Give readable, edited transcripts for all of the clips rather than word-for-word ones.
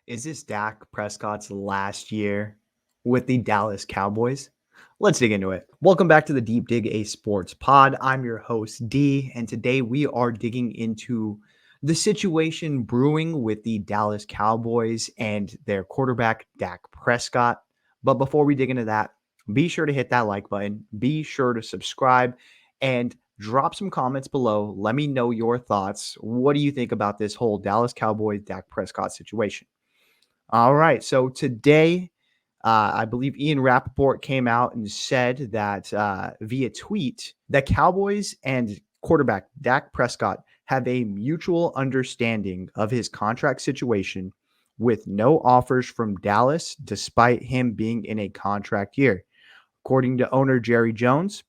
Is this Dak Prescott's last year with the Dallas Cowboys? Let's dig into it. Welcome back to the Deep Dig A Sports Pod. I'm your host, D, and today we are digging into the situation brewing with the Dallas Cowboys and their quarterback, Dak Prescott. But before we dig into that, be sure to hit that like button, be sure to subscribe, and drop some comments below. Let me know your thoughts. What do you think about this whole Dallas Cowboys, Dak Prescott situation? All right. So today, I believe Ian Rappaport came out and said that via tweet, the Cowboys and quarterback Dak Prescott have a mutual understanding of his contract situation with no offers from Dallas, despite him being in a contract year. According to owner Jerry Jones,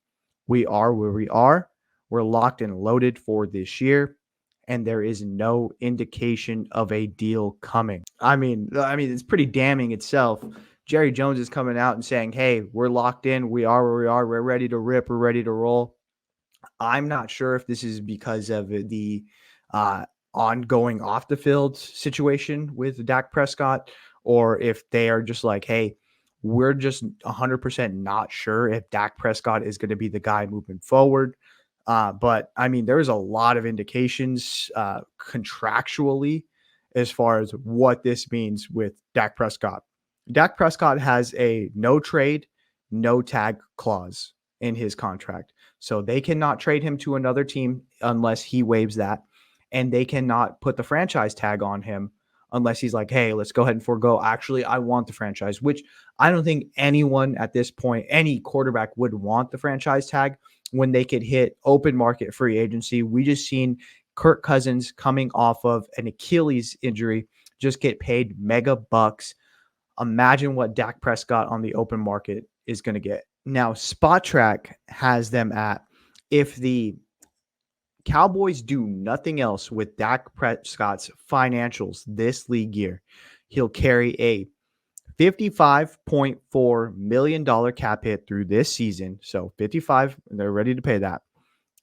we are where we are. We're locked and loaded for this year, and there is no indication of a deal coming. I mean, it's pretty damning itself. Jerry Jones is coming out and saying, "Hey, we're locked in. We are where we are. We're ready to rip. We're ready to roll." I'm not sure if this is because of the uh, ongoing off the field situation with Dak Prescott, or if they are just like, "Hey, we're just 100% not sure if Dak Prescott is going to be the guy moving forward." But I mean, there's a lot of indications contractually as far as what this means with Dak Prescott. Dak Prescott has a no trade, no tag clause in his contract. So they cannot trade him to another team unless he waives that. And they cannot put the franchise tag on him unless he's like, hey, let's go ahead and forego. Actually, I want the franchise, which I don't think anyone at this point, any quarterback would want the franchise tag when they could hit open market free agency. We just seen Kirk Cousins coming off of an Achilles injury just get paid mega bucks. Imagine what Dak Prescott on the open market is going to get. Now, Spot Track has them at, if the Cowboys do nothing else with Dak Prescott's financials this league year, he'll carry a $55.4 million cap hit through this season. So 55, they're ready to pay that.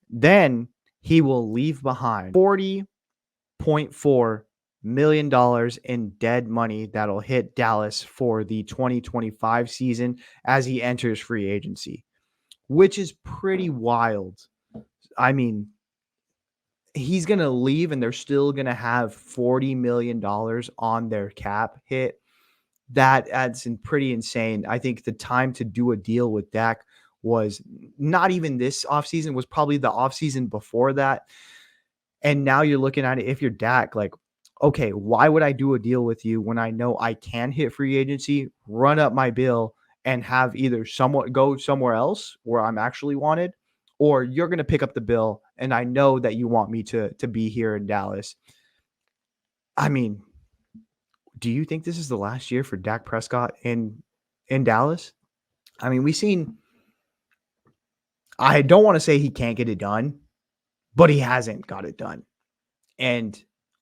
Then he will leave behind $40.4 million in dead money that'll hit Dallas for the 2025 season as he enters free agency, which is pretty wild. I mean, he's going to leave and they're still going to have $40 million on their cap hit. That adds in pretty insane. I think the time to do a deal with Dak was not even this offseason, was probably the offseason before that. And now you're looking at it, if you're Dak, like, okay, why would I do a deal with you when I know I can hit free agency, run up my bill, and have either somewhat go somewhere else where I'm actually wanted, or you're going to pick up the bill and I know that you want me to be here in Dallas. I mean, do you think this is the last year for Dak Prescott in Dallas? I mean, we've seen, I don't want to say he can't get it done, but he hasn't got it done. And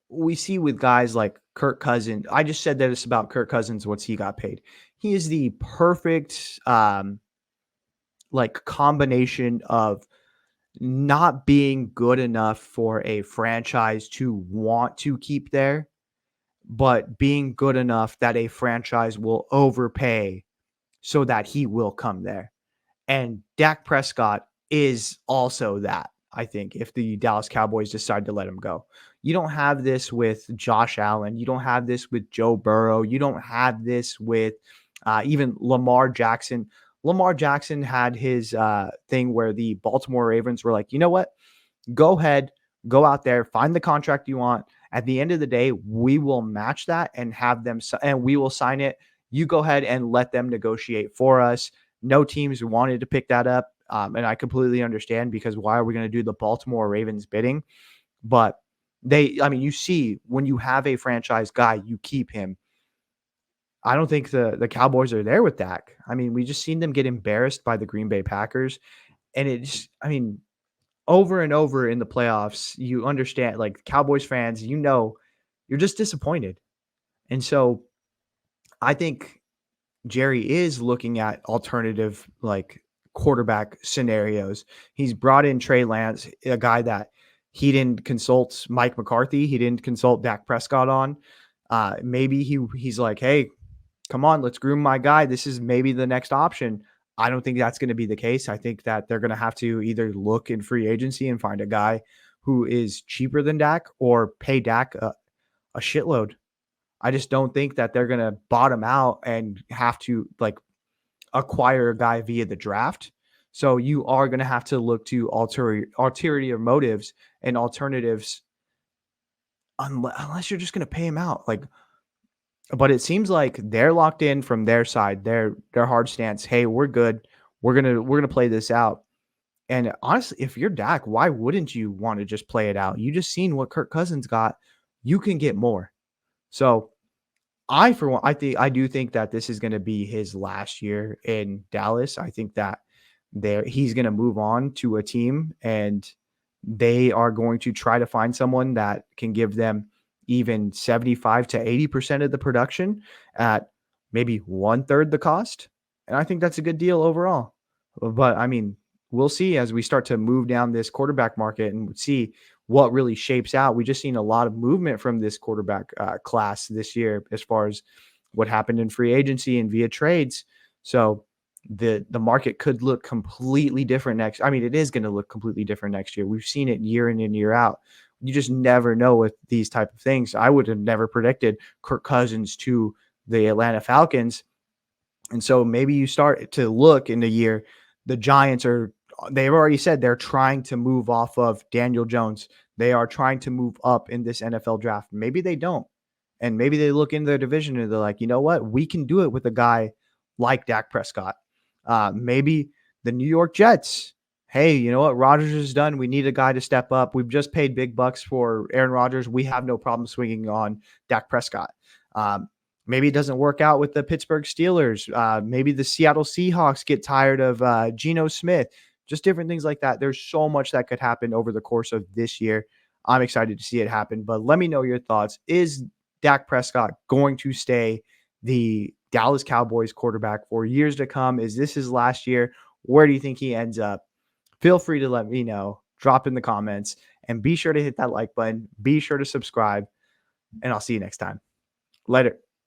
we see with guys like Kirk Cousins, I just said that it's about Kirk Cousins, what's he got paid. He is the perfect like combination of not being good enough for a franchise to want to keep there, but being good enough that a franchise will overpay so that he will come there. And Dak Prescott is also that, I think, if the Dallas Cowboys decide to let him go. You don't have this with Josh Allen. You don't have this with Joe Burrow. You don't have this with even Lamar Jackson. Lamar Jackson had his thing where the Baltimore Ravens were like, you know what? Go ahead, go out there, find the contract you want. At the end of the day, we will match that and have them, and we will sign it. You go ahead and let them negotiate for us. No teams wanted to pick that up. And I completely understand, because why are we going to do the Baltimore Ravens bidding? But you see, when you have a franchise guy, you keep him. I don't think the Cowboys are there with Dak. I mean, we just seen them get embarrassed by the Green Bay Packers. And it's, over and over in the playoffs, you understand, like, Cowboys fans, you're just disappointed. And so I think Jerry is looking at alternative, like, quarterback scenarios. He's brought in Trey Lance, a guy that he didn't consult Mike McCarthy. He didn't consult Dak Prescott on. Maybe he's like, hey, come on, let's groom my guy. This is maybe the next option. I don't think that's going to be the case. I think that they're going to have to either look in free agency and find a guy who is cheaper than Dak or pay Dak a shitload. I just don't think that they're going to bottom out and have to like acquire a guy via the draft. So you are going to have to look to ulterior motives and alternatives unless you're just going to pay him out. Like, but it seems like they're locked in from their side. Their hard stance. Hey, we're good. We're gonna play this out. And honestly, if you're Dak, why wouldn't you want to just play it out? You just seen what Kirk Cousins got. You can get more. So for one, I do think that this is going to be his last year in Dallas. I think that he's going to move on to a team, and they are going to try to find someone that can give them even 75 to 80% of the production at maybe one third the cost. And I think that's a good deal overall. But I mean, we'll see as we start to move down this quarterback market and see what really shapes out. We just seen a lot of movement from this quarterback class this year as far as what happened in free agency and via trades. So the market could look completely different next. I mean, it is going to look completely different next year. We've seen it year in and year out. You just never know with these type of things. I would have never predicted Kirk Cousins to the Atlanta Falcons. And so maybe you start to look in the year, the Giants they've already said they're trying to move off of Daniel Jones. They are trying to move up in this NFL draft. Maybe they don't. And maybe they look in their division and they're like, you know what? We can do it with a guy like Dak Prescott. Maybe the New York Jets. Hey, you know what? Rodgers is done. We need a guy to step up. We've just paid big bucks for Aaron Rodgers. We have no problem swinging on Dak Prescott. Maybe it doesn't work out with the Pittsburgh Steelers. Maybe the Seattle Seahawks get tired of Geno Smith. Just different things like that. There's so much that could happen over the course of this year. I'm excited to see it happen. But let me know your thoughts. Is Dak Prescott going to stay the Dallas Cowboys quarterback for years to come? Is this his last year? Where do you think he ends up? Feel free to let me know. Drop in the comments. And be sure to hit that like button. Be sure to subscribe. And I'll see you next time. Later.